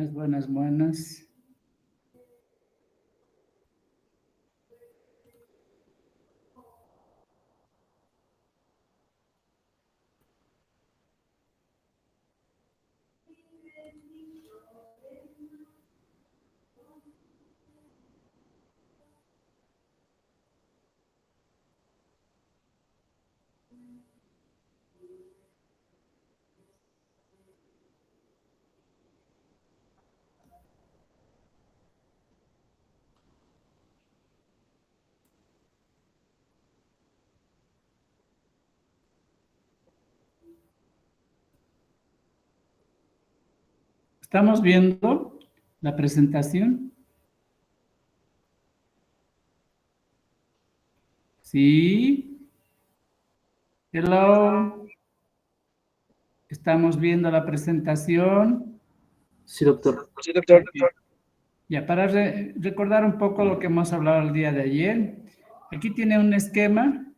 Buenas, buenas. ¿Estamos viendo la presentación? Sí. Hello. ¿Estamos viendo la presentación? Sí, doctor. Sí, doctor. Ya, para recordar un poco lo que hemos hablado el día de ayer, aquí tiene un esquema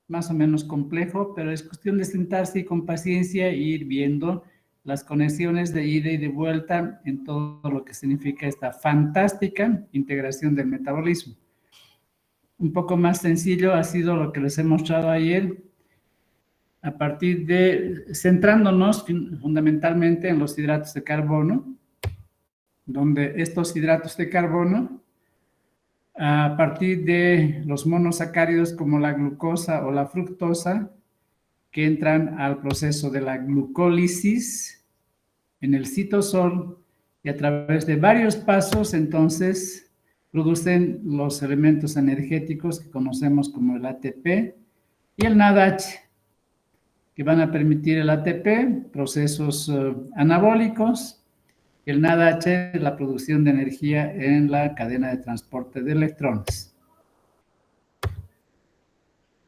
más o menos complejo, pero es cuestión de sentarse y con paciencia e ir viendo las conexiones de ida y de vuelta en todo lo que significa esta fantástica integración del metabolismo. Un poco más sencillo ha sido lo que les he mostrado ayer, a partir de, centrándonos fundamentalmente en los hidratos de carbono, donde estos hidratos de carbono, a partir de los monosacáridos como la glucosa o la fructosa, que entran al proceso de la glucólisis en el citosol y a través de varios pasos, entonces, producen los elementos energéticos que conocemos como el ATP y el NADH, que van a permitir el ATP, procesos anabólicos, y el NADH, la producción de energía en la cadena de transporte de electrones.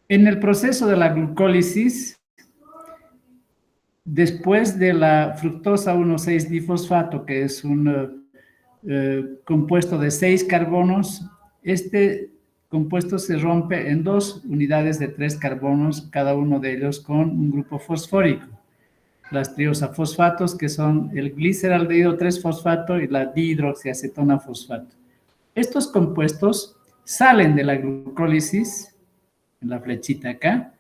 En el proceso de la glucólisis, después de la fructosa 1,6-difosfato, que es un compuesto de 6 carbonos, este compuesto se rompe en 2 unidades de 3 carbonos, cada uno de ellos con un grupo fosfórico. Las triosafosfatos, que son el gliceraldehído 3-fosfato y la dihidroxiacetona fosfato. Estos compuestos salen de la glucólisis, en la flechita acá,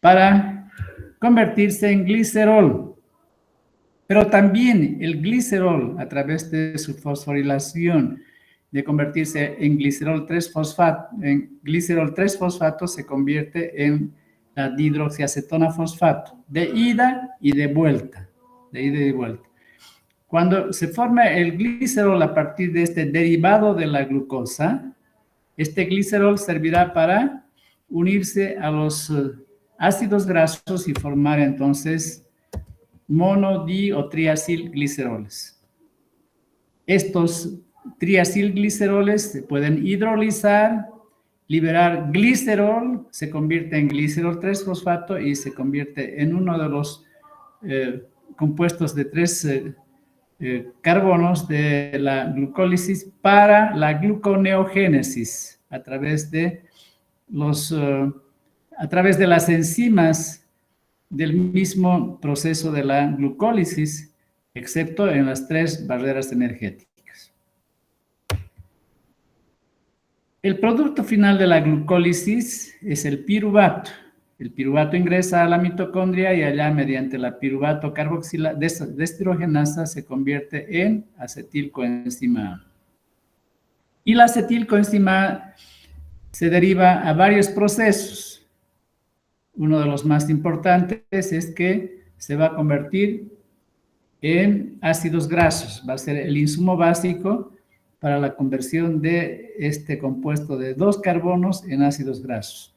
para convertirse en glicerol. Pero también el glicerol, a través de su fosforilación, de convertirse en glicerol 3-fosfato, se convierte en la dihidroxiacetona fosfato, de ida y de vuelta, Cuando se forma el glicerol a partir de este derivado de la glucosa, este glicerol servirá para unirse a los ácidos grasos y formar entonces mono, di o triacilgliceroles. Estos triacilgliceroles se pueden hidrolizar, liberar glicerol, se convierte en glicerol 3-fosfato y se convierte en uno de los compuestos de 3 carbonos de la glucólisis para la gluconeogénesis a través de las enzimas del mismo proceso de la glucólisis, excepto en las 3 barreras energéticas. El producto final de la glucólisis es el piruvato. El piruvato ingresa a la mitocondria y allá, mediante la piruvato carboxilasa deshidrogenasa, se convierte en acetilcoenzima A. Y la acetilcoenzima A se deriva a varios procesos. Uno de los más importantes es que se va a convertir en ácidos grasos. Va a ser el insumo básico para la conversión de este compuesto de 2 carbonos en ácidos grasos.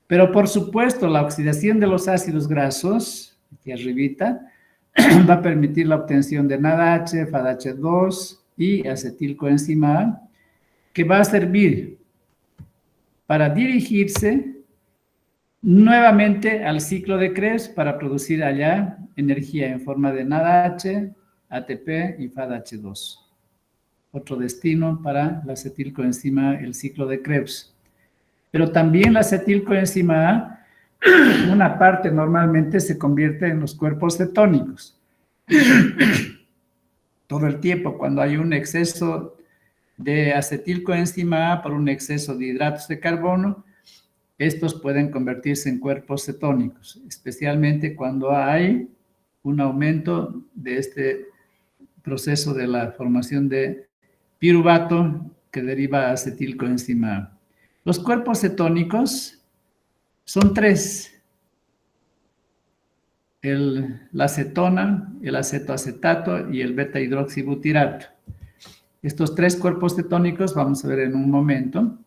Pero, por supuesto, la oxidación de los ácidos grasos, aquí arribita, va a permitir la obtención de NADH, FADH2 y acetilcoenzima A, que va a servir para dirigirse nuevamente al ciclo de Krebs para producir allá energía en forma de NADH, ATP y FADH2. Otro destino para la acetilcoenzima, el ciclo de Krebs. Pero también la acetilcoenzima A, una parte normalmente se convierte en los cuerpos cetónicos. todo el tiempo cuando hay un exceso de acetilcoenzima A por un exceso de hidratos de carbono. Estos pueden convertirse en cuerpos cetónicos, especialmente cuando hay un aumento de este proceso de la formación de piruvato que deriva acetilcoenzima A. Los cuerpos cetónicos son tres: la acetona, el acetoacetato y el beta-hidroxibutirato. Estos tres cuerpos cetónicos, vamos a ver en un momento,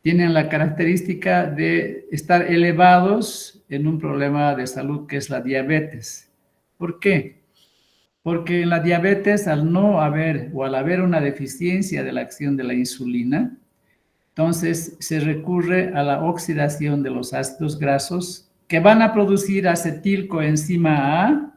tienen la característica de estar elevados en un problema de salud que es la diabetes. ¿Por qué? Porque en la diabetes, al haber una deficiencia de la acción de la insulina, entonces se recurre a la oxidación de los ácidos grasos que van a producir acetilcoenzima A,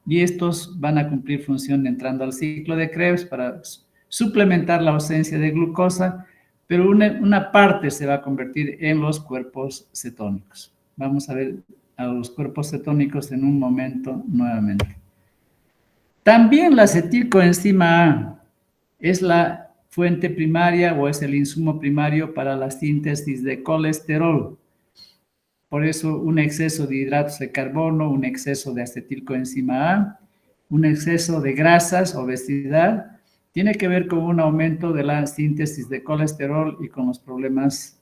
y estos van a cumplir función entrando al ciclo de Krebs para suplementar la ausencia de glucosa, pero una parte se va a convertir en los cuerpos cetónicos. Vamos a ver a los cuerpos cetónicos en un momento nuevamente. También la acetilcoenzima A es la fuente primaria o es el insumo primario para la síntesis de colesterol. Por eso un exceso de hidratos de carbono, un exceso de acetilcoenzima A, un exceso de grasas, obesidad, tiene que ver con un aumento de la síntesis de colesterol y con los problemas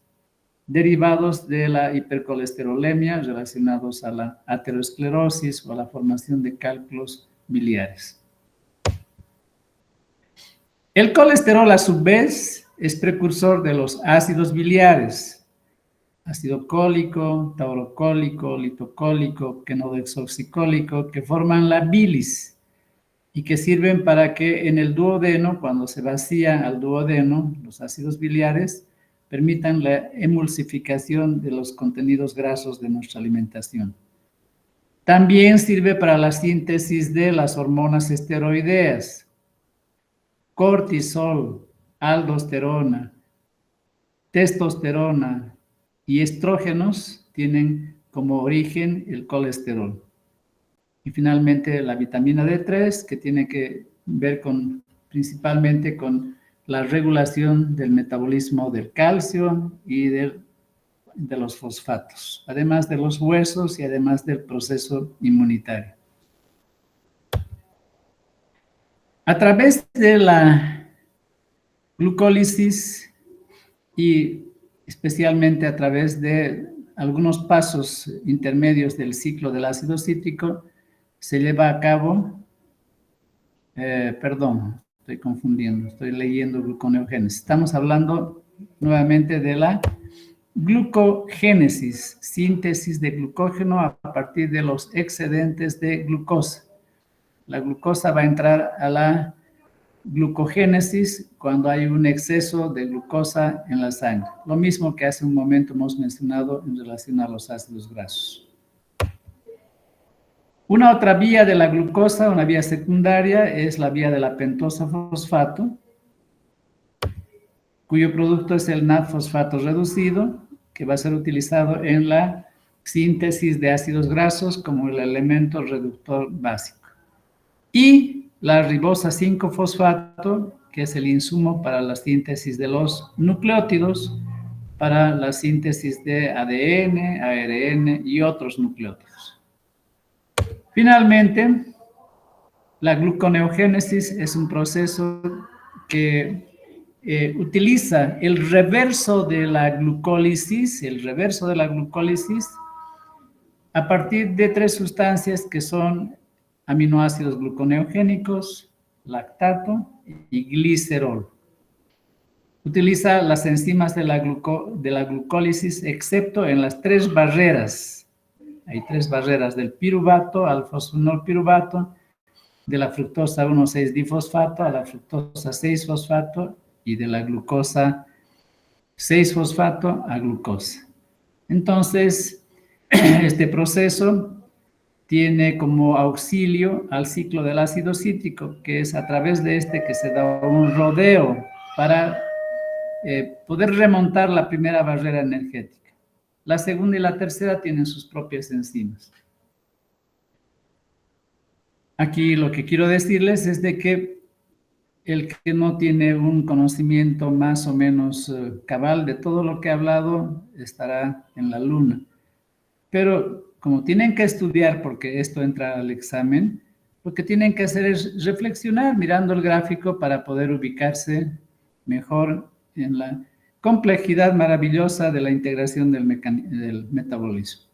derivados de la hipercolesterolemia relacionados a la aterosclerosis o a la formación de cálculos biliares. El colesterol, a su vez, es precursor de los ácidos biliares: ácido cólico, taurocólico, litocólico, quenodesoxicólico, que forman la bilis y que sirven para que en el duodeno, cuando se vacía al duodeno, los ácidos biliares permitan la emulsificación de los contenidos grasos de nuestra alimentación. También sirve para la síntesis de las hormonas esteroideas: cortisol, aldosterona, testosterona y estrógenos tienen como origen el colesterol. Y finalmente la vitamina D3, que tiene que ver principalmente con la regulación del metabolismo del calcio y de los fosfatos, además de los huesos y además del proceso inmunitario. A través de la glucólisis y especialmente a través de algunos pasos intermedios del ciclo del ácido cítrico, se lleva a cabo, estoy confundiendo, estoy leyendo gluconeogénesis. Estamos hablando nuevamente de la glucogénesis, síntesis de glucógeno a partir de los excedentes de glucosa. La glucosa va a entrar a la glucogénesis cuando hay un exceso de glucosa en la sangre. Lo mismo que hace un momento hemos mencionado en relación a los ácidos grasos. Una otra vía de la glucosa, una vía secundaria, es la vía de la pentosa fosfato, cuyo producto es el NAD-fosfato reducido, que va a ser utilizado en la síntesis de ácidos grasos como el elemento reductor básico. Y la ribosa 5-fosfato, que es el insumo para la síntesis de los nucleótidos, para la síntesis de ADN, ARN y otros nucleótidos. Finalmente, la gluconeogénesis es un proceso que utiliza el reverso de la glucólisis, a partir de tres sustancias que son aminoácidos gluconeogénicos, lactato y glicerol. Utiliza las enzimas de la glucólisis, excepto en las tres barreras. Hay tres barreras: del piruvato al fosfonolpiruvato, de la fructosa 1,6-difosfato a la fructosa 6-fosfato y de la glucosa 6-fosfato a glucosa. Entonces, este proceso tiene como auxilio al ciclo del ácido cítrico, que es a través de este que se da un rodeo para poder remontar la primera barrera energética. La segunda y la tercera tienen sus propias enzimas. Aquí lo que quiero decirles es de que el que no tiene un conocimiento más o menos cabal de todo lo que he hablado estará en la luna. Pero como tienen que estudiar, porque esto entra al examen, lo que tienen que hacer es reflexionar mirando el gráfico para poder ubicarse mejor en la complejidad maravillosa de la integración del metabolismo.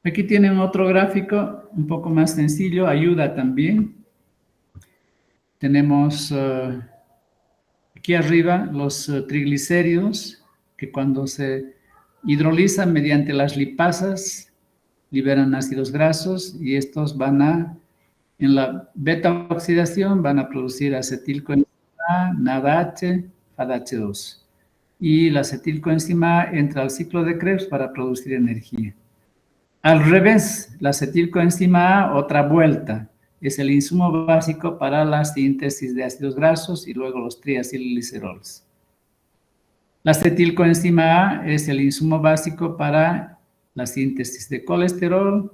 Aquí tienen otro gráfico un poco más sencillo, ayuda también. Tenemos aquí arriba los triglicéridos, que cuando se hidrolizan mediante las lipasas, liberan ácidos grasos y estos van a, en la beta oxidación, van a producir acetilcoenzima A, NADH, FADH2. Y la acetilcoenzima A entra al ciclo de Krebs para producir energía. Al revés, la acetilcoenzima A, otra vuelta, es el insumo básico para la síntesis de ácidos grasos y luego los triacilglicerols. La acetilcoenzima A es el insumo básico para la síntesis de colesterol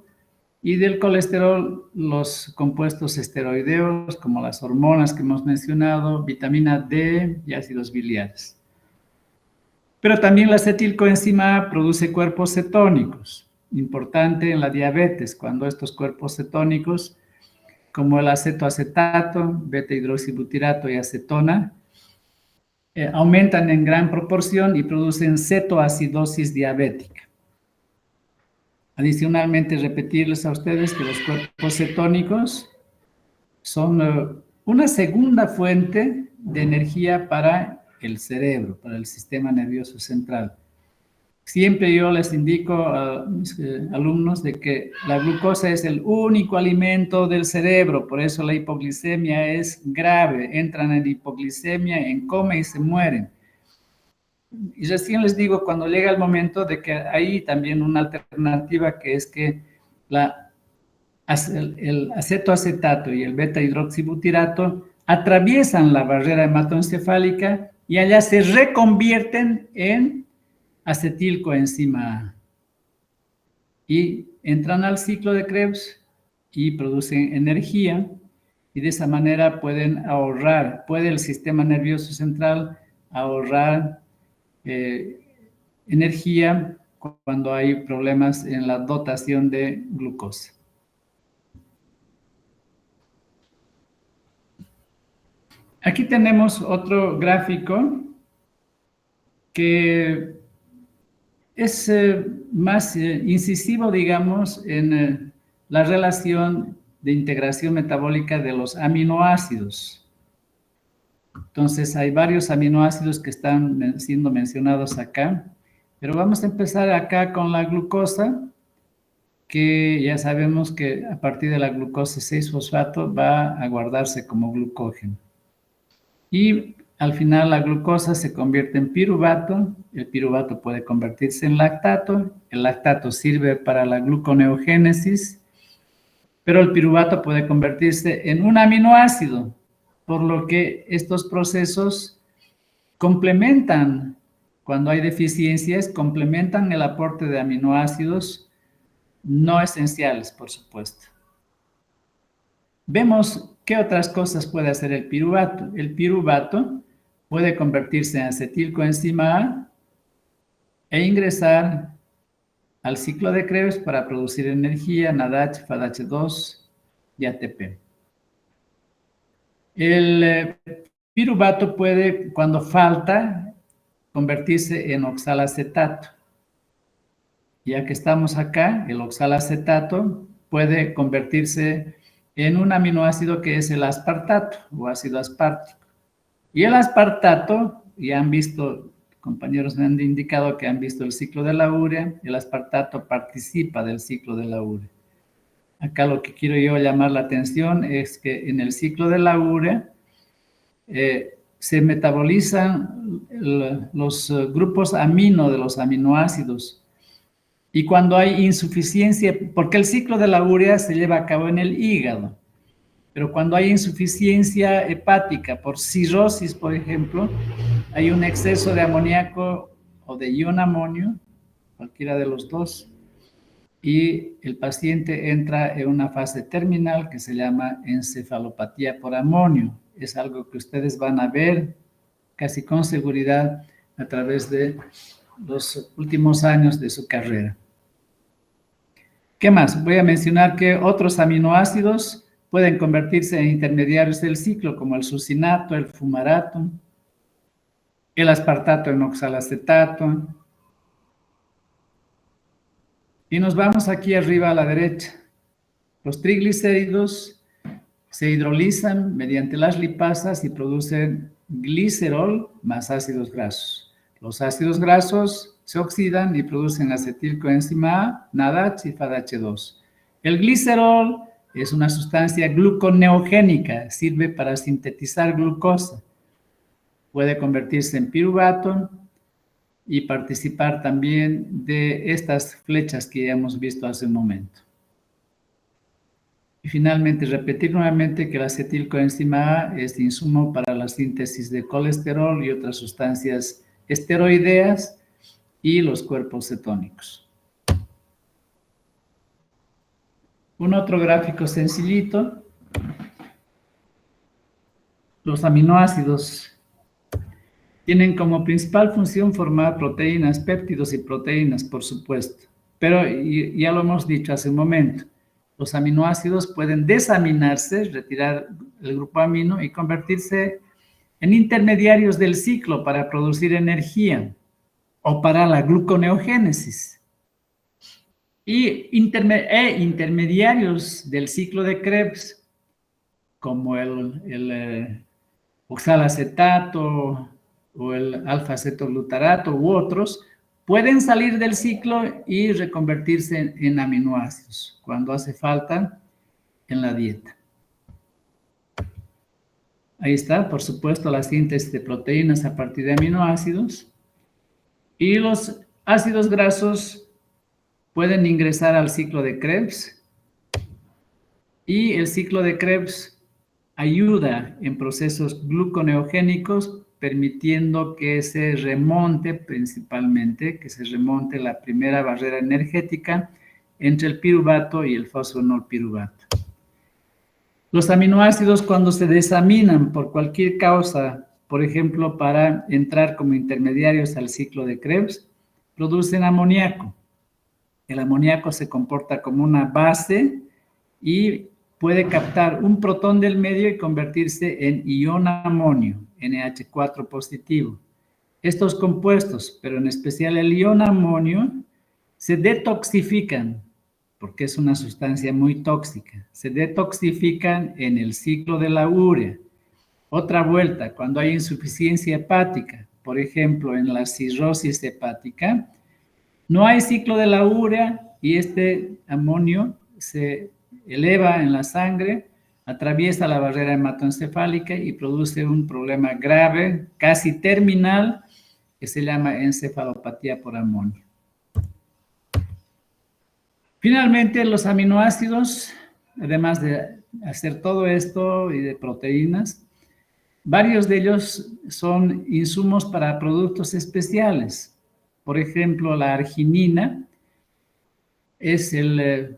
y del colesterol los compuestos esteroideos como las hormonas que hemos mencionado, vitamina D y ácidos biliares. Pero también la acetilcoenzima A produce cuerpos cetónicos, importante en la diabetes, cuando estos cuerpos cetónicos, como el acetoacetato, beta-hidroxibutirato y acetona, aumentan en gran proporción y producen cetoacidosis diabética. Adicionalmente, repetirles a ustedes que los cuerpos cetónicos son una segunda fuente de energía para el cerebro, para el sistema nervioso central. Siempre yo les indico a mis alumnos de que la glucosa es el único alimento del cerebro, por eso la hipoglicemia es grave, entran en hipoglicemia, en coma y se mueren. Y recién les digo, cuando llega el momento de que hay también una alternativa que es que el acetoacetato y el beta-hidroxibutirato atraviesan la barrera hematoencefálica y allá se reconvierten en acetilcoenzima A. Y entran al ciclo de Krebs y producen energía y de esa manera pueden ahorrar, puede el sistema nervioso central ahorrar energía cuando hay problemas en la dotación de glucosa. Aquí tenemos otro gráfico que es más incisivo, digamos, en la relación de integración metabólica de los aminoácidos. Entonces, hay varios aminoácidos que están siendo mencionados acá, pero vamos a empezar acá con la glucosa, que ya sabemos que a partir de la glucosa 6-fosfato va a guardarse como glucógeno. Y al final la glucosa se convierte en piruvato, el piruvato puede convertirse en lactato, el lactato sirve para la gluconeogénesis, pero el piruvato puede convertirse en un aminoácido, por lo que estos procesos complementan, cuando hay deficiencias, complementan el aporte de aminoácidos no esenciales, por supuesto. Vemos qué otras cosas puede hacer el piruvato. El piruvato puede convertirse en acetilcoenzima A e ingresar al ciclo de Krebs para producir energía, NADH, FADH2 y ATP. El piruvato puede, cuando falta, convertirse en oxalacetato. Ya que estamos acá, el oxalacetato puede convertirse en un aminoácido que es el aspartato o ácido aspartico. Y el aspartato, ya han visto, compañeros me han indicado que han visto el ciclo de la urea, el aspartato participa del ciclo de la urea. Acá lo que quiero yo llamar la atención es que en el ciclo de la urea se metabolizan los grupos amino de los aminoácidos. Y cuando hay insuficiencia, porque el ciclo de la urea se lleva a cabo en el hígado, pero cuando hay insuficiencia hepática por cirrosis, por ejemplo, hay un exceso de amoníaco o de ion amonio, cualquiera de los dos, y el paciente entra en una fase terminal que se llama encefalopatía por amonio. Es algo que ustedes van a ver casi con seguridad a través de los últimos años de su carrera. ¿Qué más? Voy a mencionar que otros aminoácidos pueden convertirse en intermediarios del ciclo, como el succinato, el fumarato, el aspartato en oxalacetato. Y nos vamos aquí arriba a la derecha. Los triglicéridos se hidrolizan mediante las lipasas y producen glicerol más ácidos grasos. Los ácidos grasos se oxidan y producen acetilcoenzima A, NADH y FADH2. El glicerol es una sustancia gluconeogénica, sirve para sintetizar glucosa. Puede convertirse en piruvato y participar también de estas flechas que ya hemos visto hace un momento. Y finalmente, repetir nuevamente que la acetilcoenzima A es insumo para la síntesis de colesterol y otras sustancias esteroideas y los cuerpos cetónicos. Un otro gráfico sencillito. Los aminoácidos tienen como principal función formar proteínas, péptidos y proteínas, por supuesto. Pero ya lo hemos dicho hace un momento. Los aminoácidos pueden desaminarse, retirar el grupo amino y convertirse en intermediarios del ciclo para producir energía o para la gluconeogénesis. Y intermediarios del ciclo de Krebs, como el oxalacetato o el alfa-acetoglutarato u otros, pueden salir del ciclo y reconvertirse en aminoácidos cuando hace falta en la dieta. Ahí está, por supuesto, la síntesis de proteínas a partir de aminoácidos. Y los ácidos grasos pueden ingresar al ciclo de Krebs. Y el ciclo de Krebs ayuda en procesos gluconeogénicos, permitiendo que se remonte principalmente, que se remonte la primera barrera energética entre el piruvato y el fosfonolpiruvato. Los aminoácidos, cuando se desaminan por cualquier causa, por ejemplo, para entrar como intermediarios al ciclo de Krebs, producen amoníaco. El amoníaco se comporta como una base y puede captar un protón del medio y convertirse en ion amonio, NH4 positivo. Estos compuestos, pero en especial el ion amonio, se detoxifican, porque es una sustancia muy tóxica. Se detoxifican en el ciclo de la urea. Otra vuelta, cuando hay insuficiencia hepática, por ejemplo, en la cirrosis hepática, no hay ciclo de la urea y este amonio se eleva en la sangre, atraviesa la barrera hematoencefálica y produce un problema grave, casi terminal, que se llama encefalopatía por amonio. Finalmente, los aminoácidos, además de hacer todo esto y de proteínas, varios de ellos son insumos para productos especiales. Por ejemplo, la arginina es el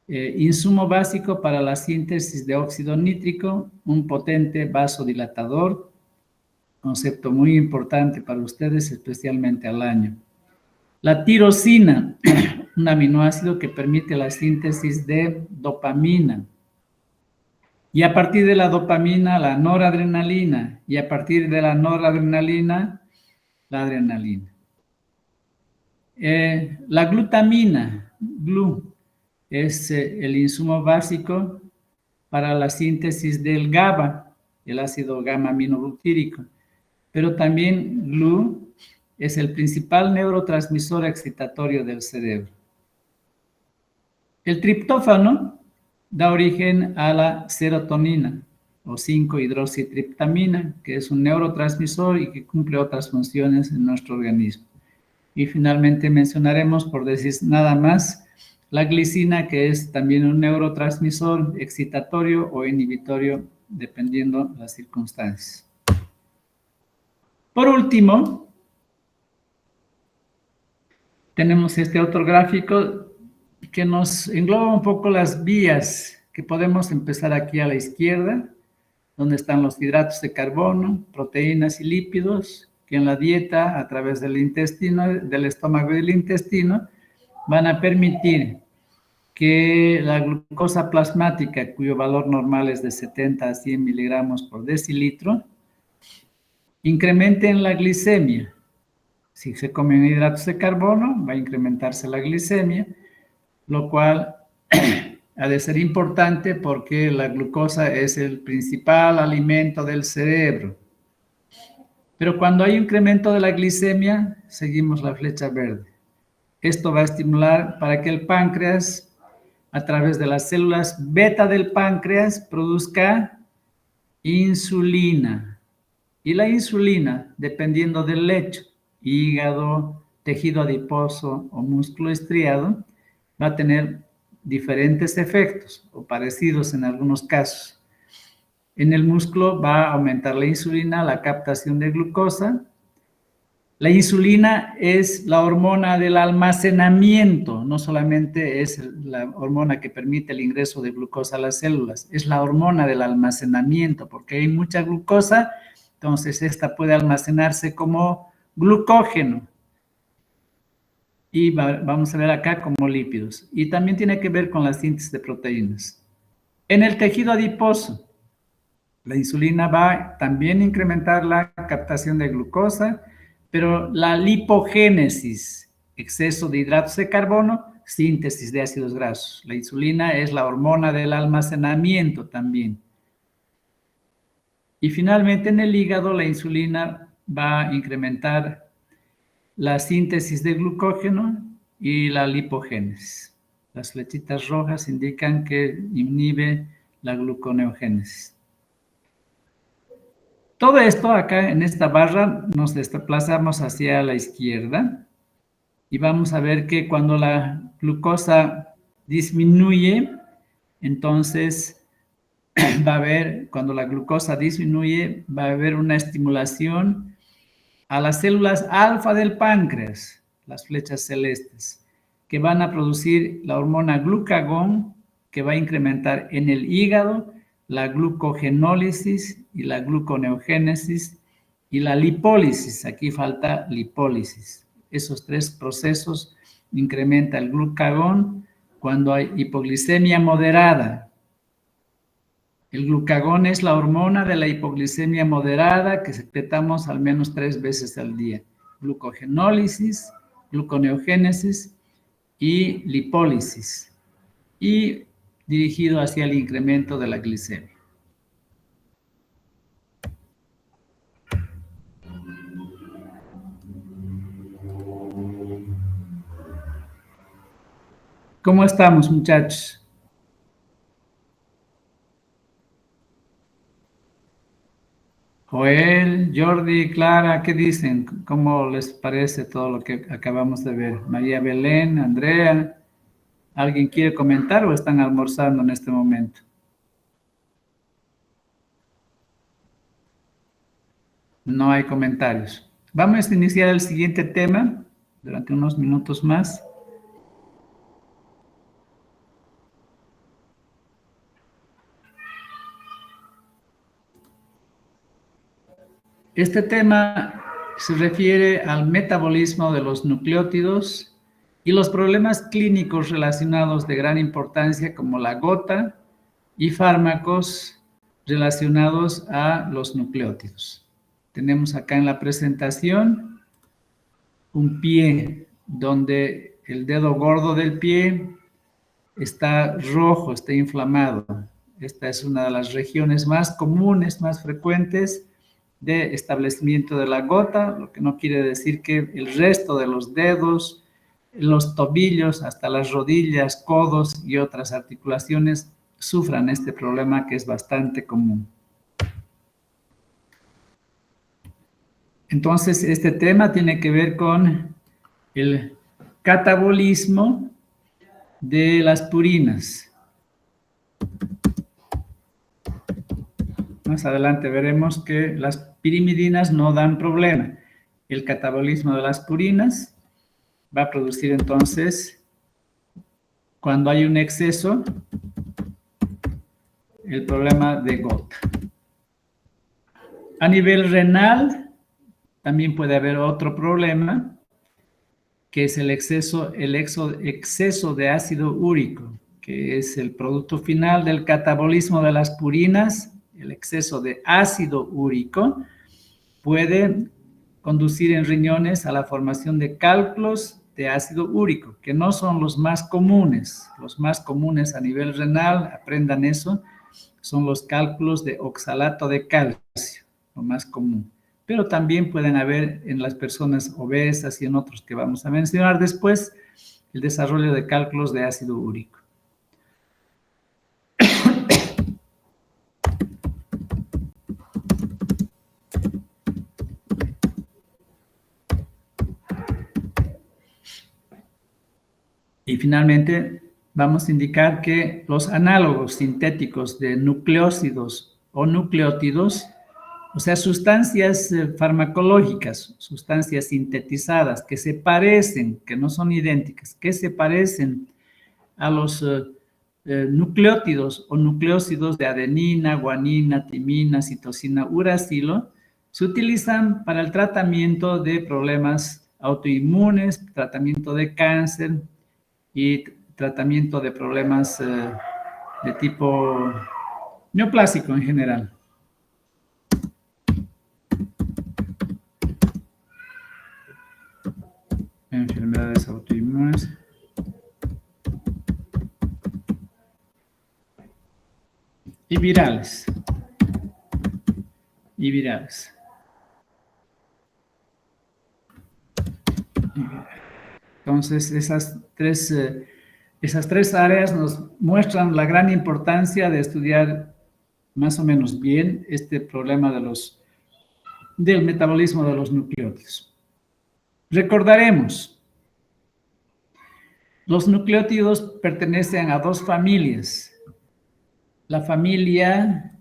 insumo básico para la síntesis de óxido nítrico, un potente vasodilatador, concepto muy importante para ustedes, especialmente al año. La tirosina, un aminoácido que permite la síntesis de dopamina. Y a partir de la dopamina, la noradrenalina. Y a partir de la noradrenalina, la adrenalina. La glutamina, es el insumo básico para la síntesis del GABA, el ácido gamma-aminobutírico. Pero también GLU es el principal neurotransmisor excitatorio del cerebro. El triptófano da origen a la serotonina o 5-hidroxitriptamina, que es un neurotransmisor y que cumple otras funciones en nuestro organismo. Y finalmente mencionaremos, por decir nada más, la glicina, que es también un neurotransmisor excitatorio o inhibitorio, dependiendo las circunstancias. Por último, tenemos este otro gráfico que nos engloba un poco las vías que podemos empezar aquí a la izquierda, donde están los hidratos de carbono, proteínas y lípidos, que en la dieta, a través del intestino, del estómago y del intestino, van a permitir que la glucosa plasmática, cuyo valor normal es de 70 a 100 miligramos por decilitro, incremente en la glicemia. Si se comen hidratos de carbono, va a incrementarse la glicemia, lo cual ha de ser importante porque la glucosa es el principal alimento del cerebro. Pero cuando hay incremento de la glicemia, seguimos la flecha verde. Esto va a estimular para que el páncreas, a través de las células beta del páncreas, produzca insulina. Y la insulina, dependiendo del lecho, hígado, tejido adiposo o músculo estriado, va a tener diferentes efectos o parecidos en algunos casos. En el músculo va a aumentar la insulina, la captación de glucosa. La insulina es la hormona del almacenamiento, no solamente es la hormona que permite el ingreso de glucosa a las células, es la hormona del almacenamiento, porque hay mucha glucosa, entonces esta puede almacenarse como glucógeno. Y vamos a ver acá como lípidos. Y también tiene que ver con la síntesis de proteínas. En el tejido adiposo, la insulina va también a incrementar la captación de glucosa, pero la lipogénesis, exceso de hidratos de carbono, síntesis de ácidos grasos. La insulina es la hormona del almacenamiento también. Y finalmente en el hígado la insulina va a incrementar la síntesis de glucógeno y la lipogénesis. Las flechitas rojas indican que inhibe la gluconeogénesis. Todo esto acá en esta barra nos desplazamos hacia la izquierda y vamos a ver que cuando la glucosa disminuye, entonces va a haber, cuando la glucosa disminuye, va a haber una estimulación a las células alfa del páncreas, las flechas celestes, que van a producir la hormona glucagón, que va a incrementar en el hígado la glucogenólisis y la gluconeogénesis y la lipólisis. Aquí falta lipólisis. Esos tres procesos incrementa el glucagón cuando hay hipoglicemia moderada. El glucagón es la hormona de la hipoglicemia moderada que secretamos al menos 3 veces al día. Glucogenólisis, gluconeogénesis y lipólisis. Y dirigido hacia el incremento de la glicemia. ¿Cómo estamos, muchachos? Joel, Jordi, Clara, ¿qué dicen? ¿Cómo les parece todo lo que acabamos de ver? María Belén, Andrea, ¿alguien quiere comentar o están almorzando en este momento? No hay comentarios. Vamos a iniciar el siguiente tema durante unos minutos más. Este tema se refiere al metabolismo de los nucleótidos y los problemas clínicos relacionados de gran importancia como la gota y fármacos relacionados a los nucleótidos. Tenemos acá en la presentación un pie donde el dedo gordo del pie está rojo, está inflamado. Esta es una de las regiones más comunes, más frecuentes de establecimiento de la gota, lo que no quiere decir que el resto de los dedos, los tobillos, hasta las rodillas, codos y otras articulaciones sufran este problema que es bastante común. Entonces, este tema tiene que ver con el catabolismo de las purinas. Más adelante veremos que las pirimidinas no dan problema. El catabolismo de las purinas va a producir entonces cuando hay un exceso, el problema de gota. A nivel renal, también puede haber otro problema, que es el exceso de ácido úrico, que es el producto final del catabolismo de las purinas. El exceso de ácido úrico puede conducir en riñones a la formación de cálculos de ácido úrico, que no son los más comunes. Los más comunes a nivel renal, aprendan eso, son los cálculos de oxalato de calcio, lo más común. Pero también pueden haber en las personas obesas y en otros que vamos a mencionar después, el desarrollo de cálculos de ácido úrico. Y finalmente, vamos a indicar que los análogos sintéticos de nucleósidos o nucleótidos, o sea, sustancias farmacológicas, sustancias sintetizadas que se parecen, que no son idénticas, que se parecen a los nucleótidos o nucleósidos de adenina, guanina, timina, citosina, uracilo, se utilizan para el tratamiento de problemas autoinmunes, tratamiento de cáncer y tratamiento de problemas de tipo neoplásico en general. Enfermedades autoinmunes. Y virales. Entonces, esas tres áreas nos muestran la gran importancia de estudiar más o menos bien este problema del metabolismo de los nucleótidos. Recordaremos, los nucleótidos pertenecen a dos familias. La familia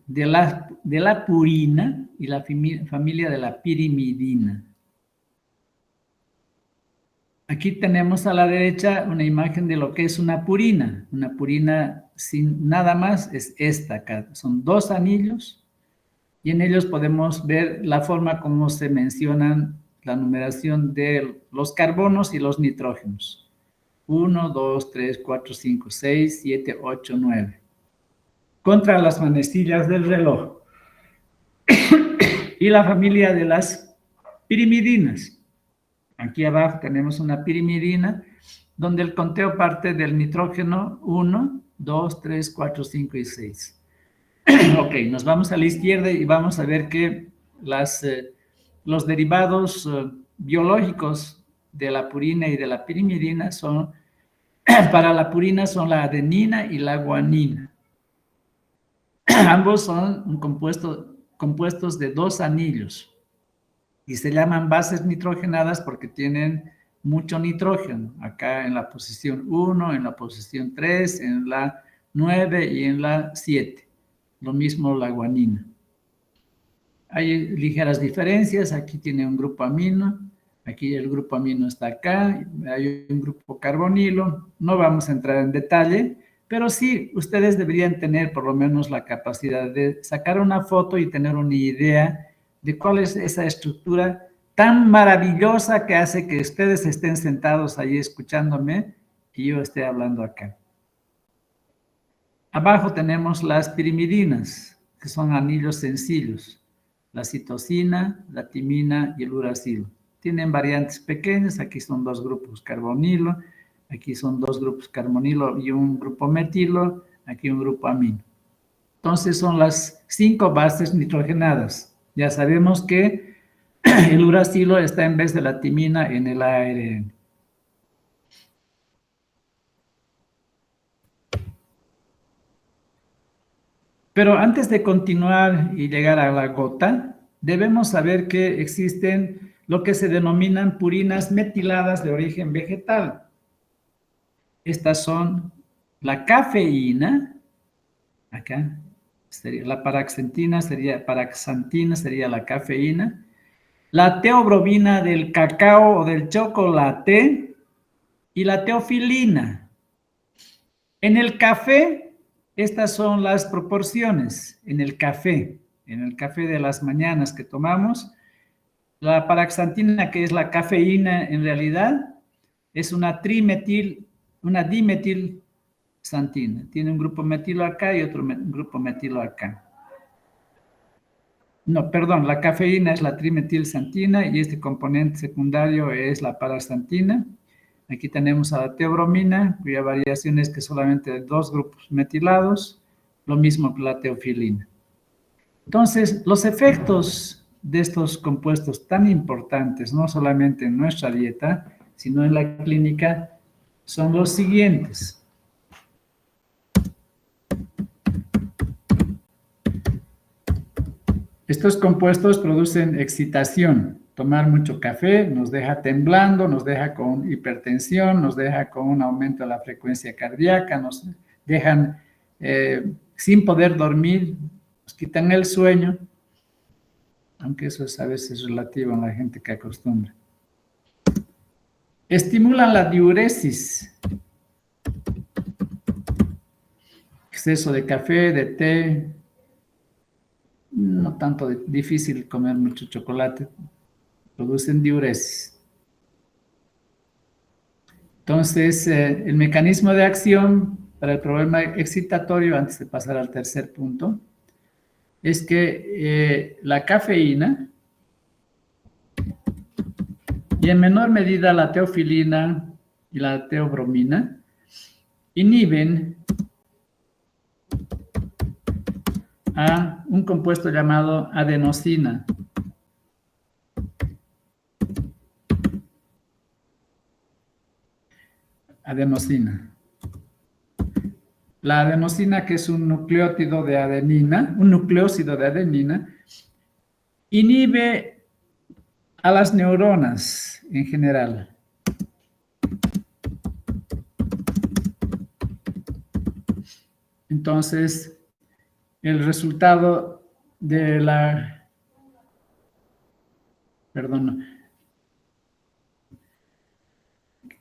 de la purina y la familia de la pirimidina. Aquí tenemos a la derecha una imagen de lo que es una purina. Una purina sin nada más es esta acá. Son dos anillos y en ellos podemos ver la forma como se mencionan la numeración de los carbonos y los nitrógenos. 1, 2, 3, 4, 5, 6, 7, 8, 9. Contra las manecillas del reloj. Y la familia de las pirimidinas. Aquí abajo tenemos una pirimidina donde el conteo parte del nitrógeno 1, 2, 3, 4, 5 y 6. Ok, nos vamos a la izquierda y vamos a ver que los derivados biológicos de la purina y de la pirimidina son, para la purina son la adenina y la guanina. Ambos son compuestos de dos anillos y se llaman bases nitrogenadas porque tienen mucho nitrógeno, acá en la posición 1, en la posición 3, en la 9 y en la 7. Lo mismo la guanina. Hay ligeras diferencias, aquí tiene un grupo amino, aquí el grupo amino está acá, hay un grupo carbonilo, no vamos a entrar en detalle, pero sí, ustedes deberían tener por lo menos la capacidad de sacar una foto y tener una idea de cuál es esa estructura tan maravillosa que hace que ustedes estén sentados ahí escuchándome y yo esté hablando acá. Abajo tenemos las pirimidinas, que son anillos sencillos, la citosina, la timina y el uracilo. Tienen variantes pequeñas, aquí son dos grupos carbonilo, aquí son dos grupos carbonilo y un grupo metilo, aquí un grupo amino. Entonces son las 5 bases nitrogenadas. Ya sabemos que el uracilo está en vez de la timina en el ARN. Pero antes de continuar y llegar a la gota, debemos saber que existen lo que se denominan purinas metiladas de origen vegetal. Estas son la cafeína, acá, la paraxantina sería la cafeína, la teobromina del cacao o del chocolate, y la teofilina. En el café, estas son las proporciones. En el café de las mañanas que tomamos, la paraxantina, que es la cafeína en realidad, es una dimetilxantina. Tiene un grupo metilo acá y otro grupo metilo acá. No, perdón, la cafeína es la trimetilxantina y este componente secundario es la paraxantina. Aquí tenemos a la teobromina, cuya variación es que solamente hay 2 grupos metilados, lo mismo que la teofilina. Entonces, los efectos de estos compuestos tan importantes, no solamente en nuestra dieta, sino en la clínica, son los siguientes. Estos compuestos producen excitación. Tomar mucho café nos deja temblando, nos deja con hipertensión, nos deja con un aumento de la frecuencia cardíaca, nos dejan sin poder dormir, nos quitan el sueño, aunque eso es a veces relativo en la gente que acostumbra. Estimulan la diuresis. Exceso de café, de té, no tanto difícil comer mucho chocolate, producen diuresis. Entonces, el mecanismo de acción para el problema excitatorio, antes de pasar al tercer punto, es que la cafeína y en menor medida la teofilina y la teobromina inhiben a un compuesto llamado adenosina. Adenosina. La adenosina, que es un nucleósido de adenina, inhibe a las neuronas en general. Entonces, el resultado de la... Perdón.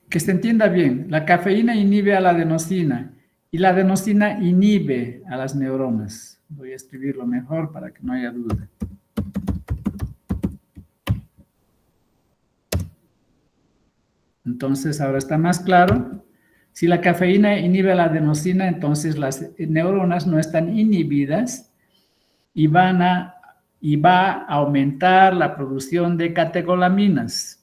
Que se entienda bien, la cafeína inhibe a la adenosina y la adenosina inhibe a las neuronas. Voy a escribirlo mejor para que no haya duda. Entonces, ahora está más claro. Si la cafeína inhibe a la adenosina, entonces las neuronas no están inhibidas y va a aumentar la producción de catecolaminas.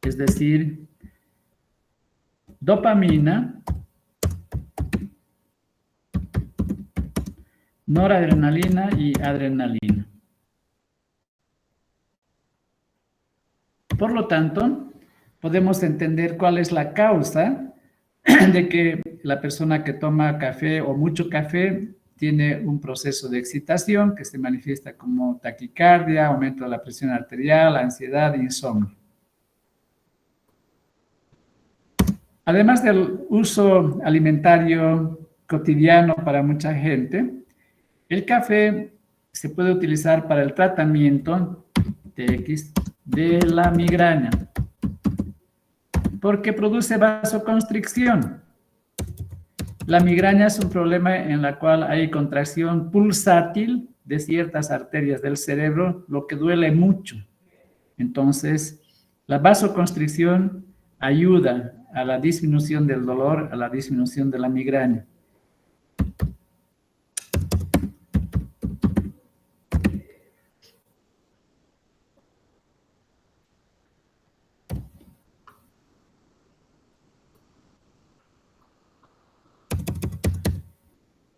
Es decir, dopamina, noradrenalina y adrenalina. Por lo tanto, podemos entender cuál es la causa de que la persona que toma café o mucho café tiene un proceso de excitación que se manifiesta como taquicardia, aumento de la presión arterial, ansiedad e insomnio. Además del uso alimentario cotidiano para mucha gente, el café se puede utilizar para el tratamiento de la migraña, porque produce vasoconstricción. La migraña es un problema en el cual hay contracción pulsátil de ciertas arterias del cerebro, lo que duele mucho. Entonces, la vasoconstricción ayuda a la disminución del dolor, a la disminución de la migraña.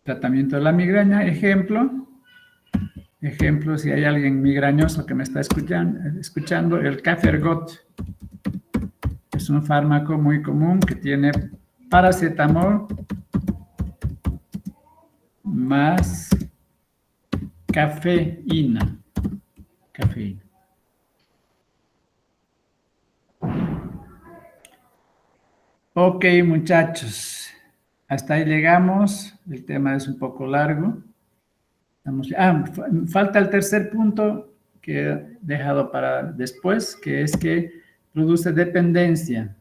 Tratamiento de la migraña, ejemplo, si hay alguien migrañoso que me está escuchando, el Cafergot es un fármaco muy común que tiene paracetamol más cafeína. Ok, muchachos. hasta ahí llegamos. El tema es un poco largo. Falta el tercer punto que he dejado para después, que es que produce dependencia.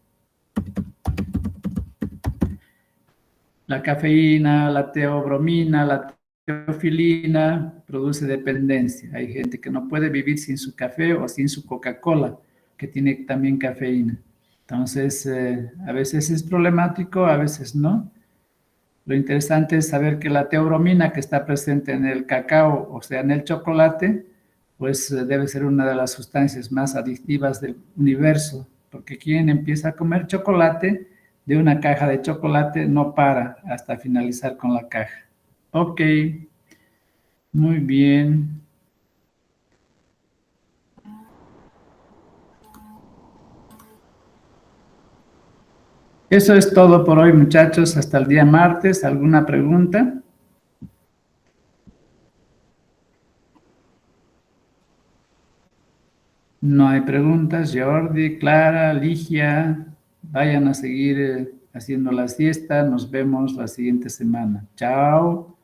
La cafeína, la teobromina, la teofilina produce dependencia. Hay gente que no puede vivir sin su café o sin su Coca-Cola, que tiene también cafeína. Entonces, a veces es problemático, a veces no. Lo interesante es saber que la teobromina que está presente en el cacao, o sea, en el chocolate, pues debe ser una de las sustancias más adictivas del universo, porque quien empieza a comer chocolate de una caja de chocolate no para hasta finalizar con la caja. Ok, muy bien. Eso es todo por hoy, muchachos. Hasta el día martes. ¿Alguna pregunta? No hay preguntas. Jordi, Clara, Ligia, vayan a seguir haciendo la siesta. Nos vemos la siguiente semana. Chao.